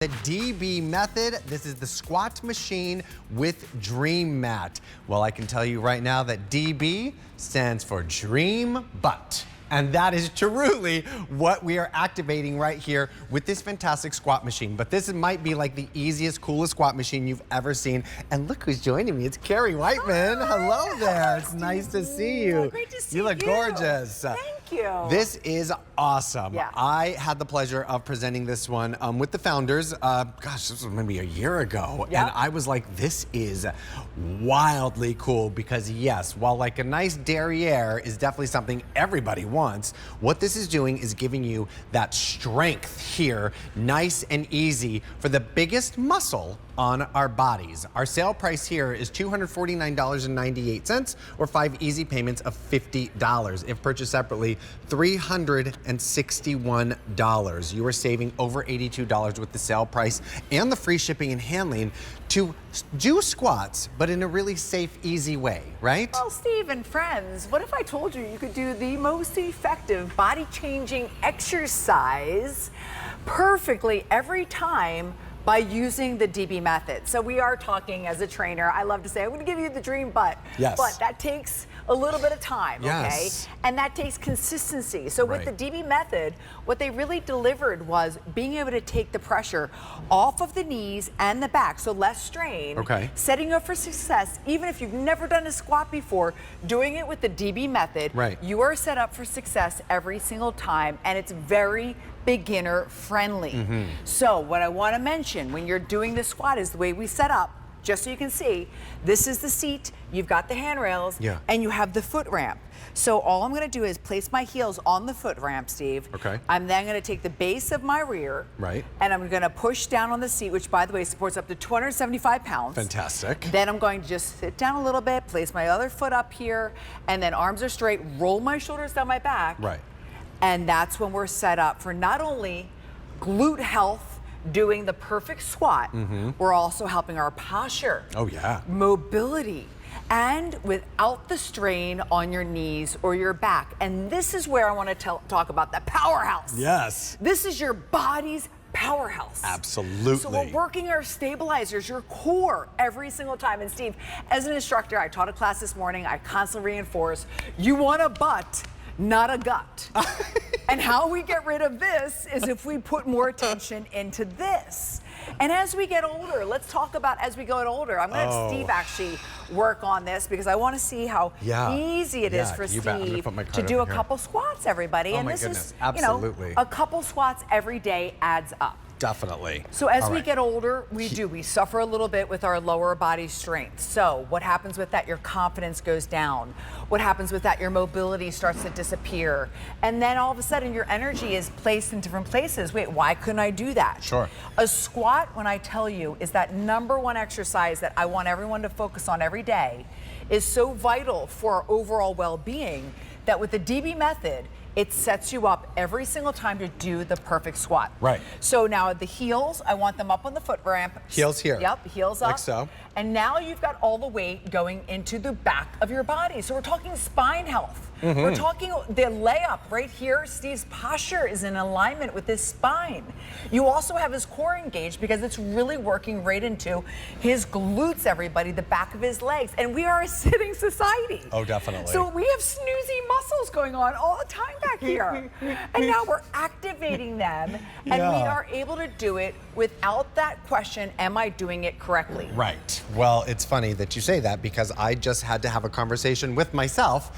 The DB method, this is the squat machine with DreamMat. Well, I can tell you right now that DB stands for Dream Butt. And that is truly what we are activating right here with this fantastic squat machine. But this might be like the easiest, coolest squat machine you've ever seen. And look who's joining me. It's Carrie Whiteman. Hi. Hello there. It's nice to see you. Great to see you. You look gorgeous. Thank you. This is awesome. Yeah. I had the pleasure of presenting this one with the founders. Gosh, this was maybe a year ago. Yep. And I was like, this is wildly cool because yes, while like a nice derriere is definitely something everybody wants, what this is doing is giving you that strength here, nice and easy for the biggest muscle on our bodies. Our sale price here is $249.98 or 5 easy payments of $50. If purchased separately, $361. You are saving over $82 with the sale price and the free shipping and handling to do squats, but in a really safe, easy way, right? Well, Steve and friends, what if I told you you could do the most effective body-changing exercise perfectly every time by using the DB method? So we are talking as a trainer, I love to say, I'm gonna give you the dream butt. Yes. But that takes a little bit of time, Yes. okay? And that takes consistency. So with Right. the DB method, what they really delivered was being able to take the pressure off of the knees and the back, so less strain. Okay. Setting you up for success, even if you've never done a squat before, doing it with the DB method, Right. you are set up for success every single time, and it's very beginner friendly. So what I want to mention when you're doing the squat is the way we set up, just so you can see, this is the seat, you've got the handrails, Yeah. and you have the foot ramp. So all I'm going to do is place my heels on the foot ramp, Steve. Okay. I'm then going to take the base of my rear, Right. and I'm going to push down on the seat, which by the way supports up to 275 pounds. Fantastic. Then I'm going to just sit down a little bit, place my other foot up here, and then arms are straight, roll my shoulders down my back. Right. And that's when we're set up for not only glute health, doing the perfect squat, we're also helping our posture, Oh yeah. mobility, and without the strain on your knees or your back. And this is where I want to talk about the powerhouse. Yes. This is your body's powerhouse. Absolutely. So we're working our stabilizers, your core, every single time. And Steve, as an instructor, I taught a class this morning, I constantly reinforce, you want a butt, not a gut. And how we get rid of this is if we put more attention into this. And as we get older, let's talk about as we get older. I'm going to have Steve actually work on this because I want to see how easy it is for you bet. I'm gonna Steve put my card to do over a here. couple squats, everybody. Oh and my this goodness. is, Absolutely. you know, a couple squats every day adds up. Definitely. So as All we right. get older, we suffer a little bit with our lower body strength. So what happens with that? Your confidence goes down. What happens with that? Your mobility starts to disappear. And then all of a sudden your energy is placed in different places. Wait, why couldn't I do that? Sure. A squat, when I tell you, is that #1 exercise that I want everyone to focus on every day, is so vital for our overall well-being that with the DB method, it sets you up every single time to do the perfect squat. Right. So now the heels, I want them up on the foot ramp. Heels here. Yep, heels up. Like so. And now you've got all the weight going into the back of your body. So we're talking spine health. We're talking the layup right here. Steve's posture is in alignment with his spine. You also have his core engaged because it's really working right into his glutes, everybody, the back of his legs. And we are a sitting society. Oh, definitely. So we have snoozy muscles going on all the time back here. And now we're activating them, and we are able to do it without that question, am I doing it correctly? Right. Well, it's funny that you say that because I just had to have a conversation with myself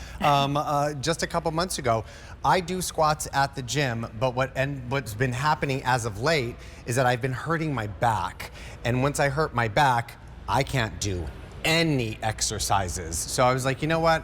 just a couple months ago. I do squats at the gym, but what's been happening as of late is that I've been hurting my back. And once I hurt my back, I can't do any exercises. So I was like, you know what?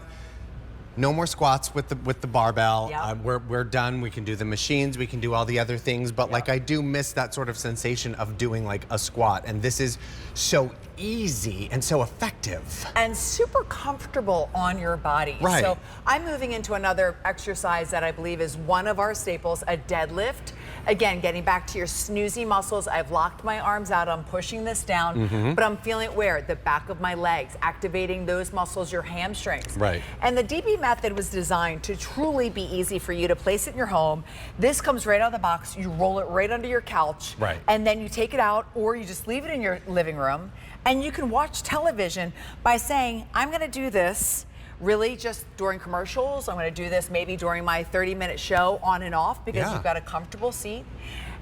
No more squats with the barbell. Yep. We're done. We can do the machines. We can do all the other things. But like I do miss that sort of sensation of doing like a squat. And this is so easy and so effective. And super comfortable on your body. Right. So I'm moving into another exercise that I believe is one of our staples, a deadlift. Again, getting back to your snoozy muscles, I've locked my arms out, I'm pushing this down, but I'm feeling it where? The back of my legs, activating those muscles, your hamstrings. Right. And the DB method was designed to truly be easy for you to place it in your home. This comes right out of the box, you roll it right under your couch, right, and then you take it out, or you just leave it in your living room, and you can watch television by saying, I'm gonna do this really just during commercials. I'm going to do this maybe during my 30-minute show on and off because you've got a comfortable seat.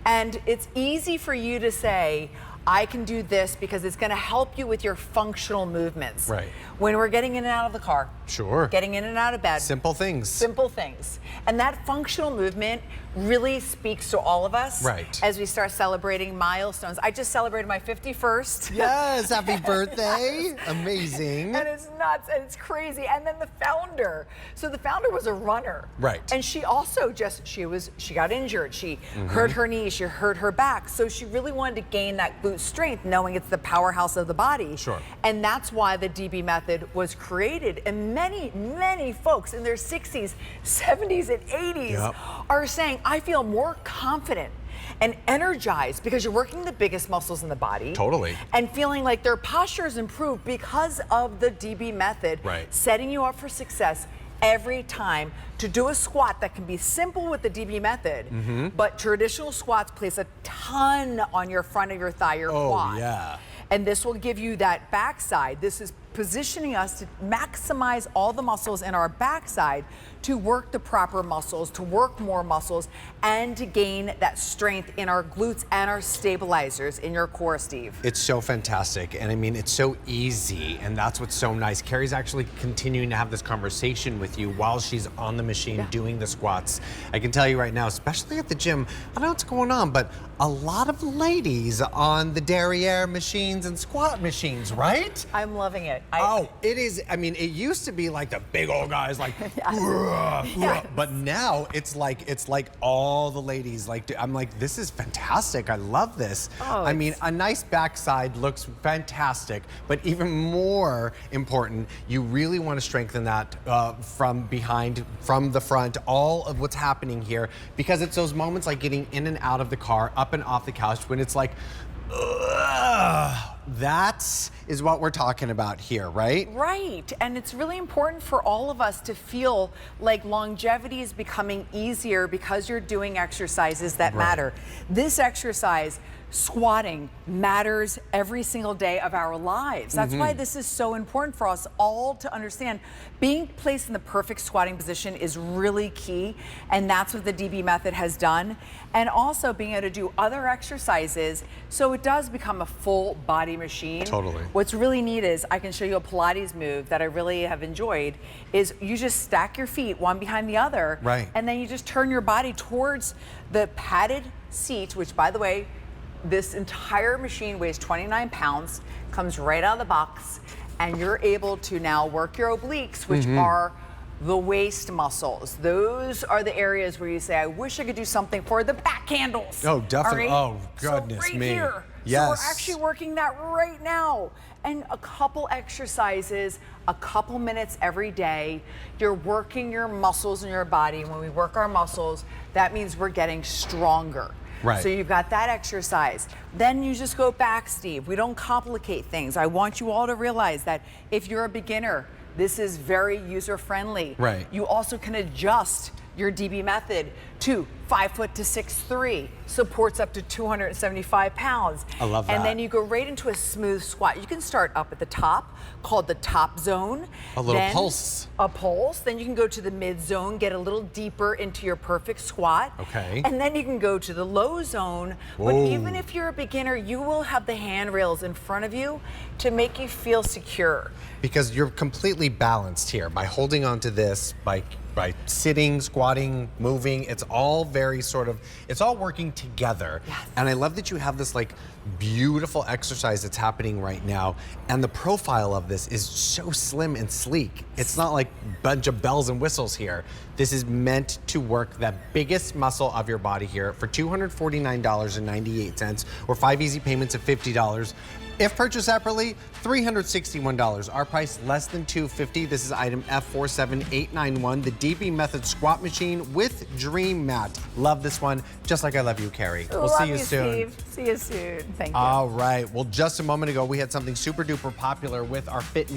And it's easy for you to say, I can do this because it's going to help you with your functional movements. Right. When we're getting in and out of the car. Sure. Getting in and out of bed. Simple things. Simple things. And that functional movement really speaks to all of us. Right. As we start celebrating milestones. I just celebrated my 51st. Yes, happy birthday. Yes. Amazing. And it's nuts and it's crazy. And then the founder. So the founder was a runner. Right. And she also she got injured. She hurt her knee, she hurt her back. So she really wanted to gain that glute strength, knowing it's the powerhouse of the body. Sure. And that's why the DB method was created. And many, many folks in their 60s, 70s, and 80s are saying, I feel more confident and energized because you're working the biggest muscles in the body. Totally. And feeling like their posture is improved because of the DB method, setting you up for success every time to do a squat that can be simple with the DB method, but traditional squats place a ton on your front of your thigh, your quad. Yeah. And this will give you that backside. This is positioning us to maximize all the muscles in our backside to work the proper muscles, to work more muscles, and to gain that strength in our glutes and our stabilizers in your core, Steve. It's so fantastic. And I mean, it's so easy. And that's what's so nice. Carrie's actually continuing to have this conversation with you while she's on the machine doing the squats. I can tell you right now, especially at the gym, I don't know what's going on, but a lot of ladies on the derriere machines and squat machines, right? I'm loving it. It is. I mean, it used to be like the big old guys, like, but now it's like all the ladies. Like, I'm like, this is fantastic. I love this. I mean, a nice backside looks fantastic, but even more important, you really want to strengthen that from behind, from the front, all of what's happening here, because it's those moments like getting in and out of the car, up and off the couch, when it's like, that is what we're talking about here, right? Right, and it's really important for all of us to feel like longevity is becoming easier because you're doing exercises that matter. This exercise, squatting, matters every single day of our lives. That's why this is so important for us all to understand. Being placed in the perfect squatting position is really key, and that's what the DB method has done. And also being able to do other exercises so it does become a full body machine. Totally. What's really neat is I can show you a Pilates move that I really have enjoyed is you just stack your feet one behind the other, and then you just turn your body towards the padded seat, which, by the way, this entire machine weighs 29 pounds, comes right out of the box, and you're able to now work your obliques, which are the waist muscles. Those are the areas where you say, I wish I could do something for the back handles. Oh, definitely. Right? Oh, goodness so right me. Here. Yes. So we're actually working that right now. And a couple exercises, a couple minutes every day. You're working your muscles in your body. When we work our muscles, that means we're getting stronger. Right. So you've got that exercise. Then you just go back, Steve. We don't complicate things. I want you all to realize that if you're a beginner, this is very user-friendly. Right. You also can adjust your DB method to 5 foot to 6'3", supports up to 275 pounds. I love that. And then you go right into a smooth squat. You can start up at the top, called the top zone. A little then pulse. A pulse. Then you can go to the mid zone, get a little deeper into your perfect squat. Okay. And then you can go to the low zone. Whoa. But even if you're a beginner, you will have the handrails in front of you to make you feel secure. Because you're completely balanced here by holding on to this, by sitting, squatting, moving. It's all very sort of, it's all working together. Yes. And I love that you have this like beautiful exercise that's happening right now. And the profile of this is so slim and sleek. It's not like a bunch of bells and whistles here. This is meant to work the biggest muscle of your body here for $249.98 or 5 easy payments of $50. If purchased separately, $361. Our price less than $250. This is item F47891, the DB Method squat machine with DreamMat. Love this one, just like I love you, Carrie. We'll see you soon. Steve. See you soon. Thank you. All right. Well, just a moment ago, we had something super duper popular with our Fit Nation.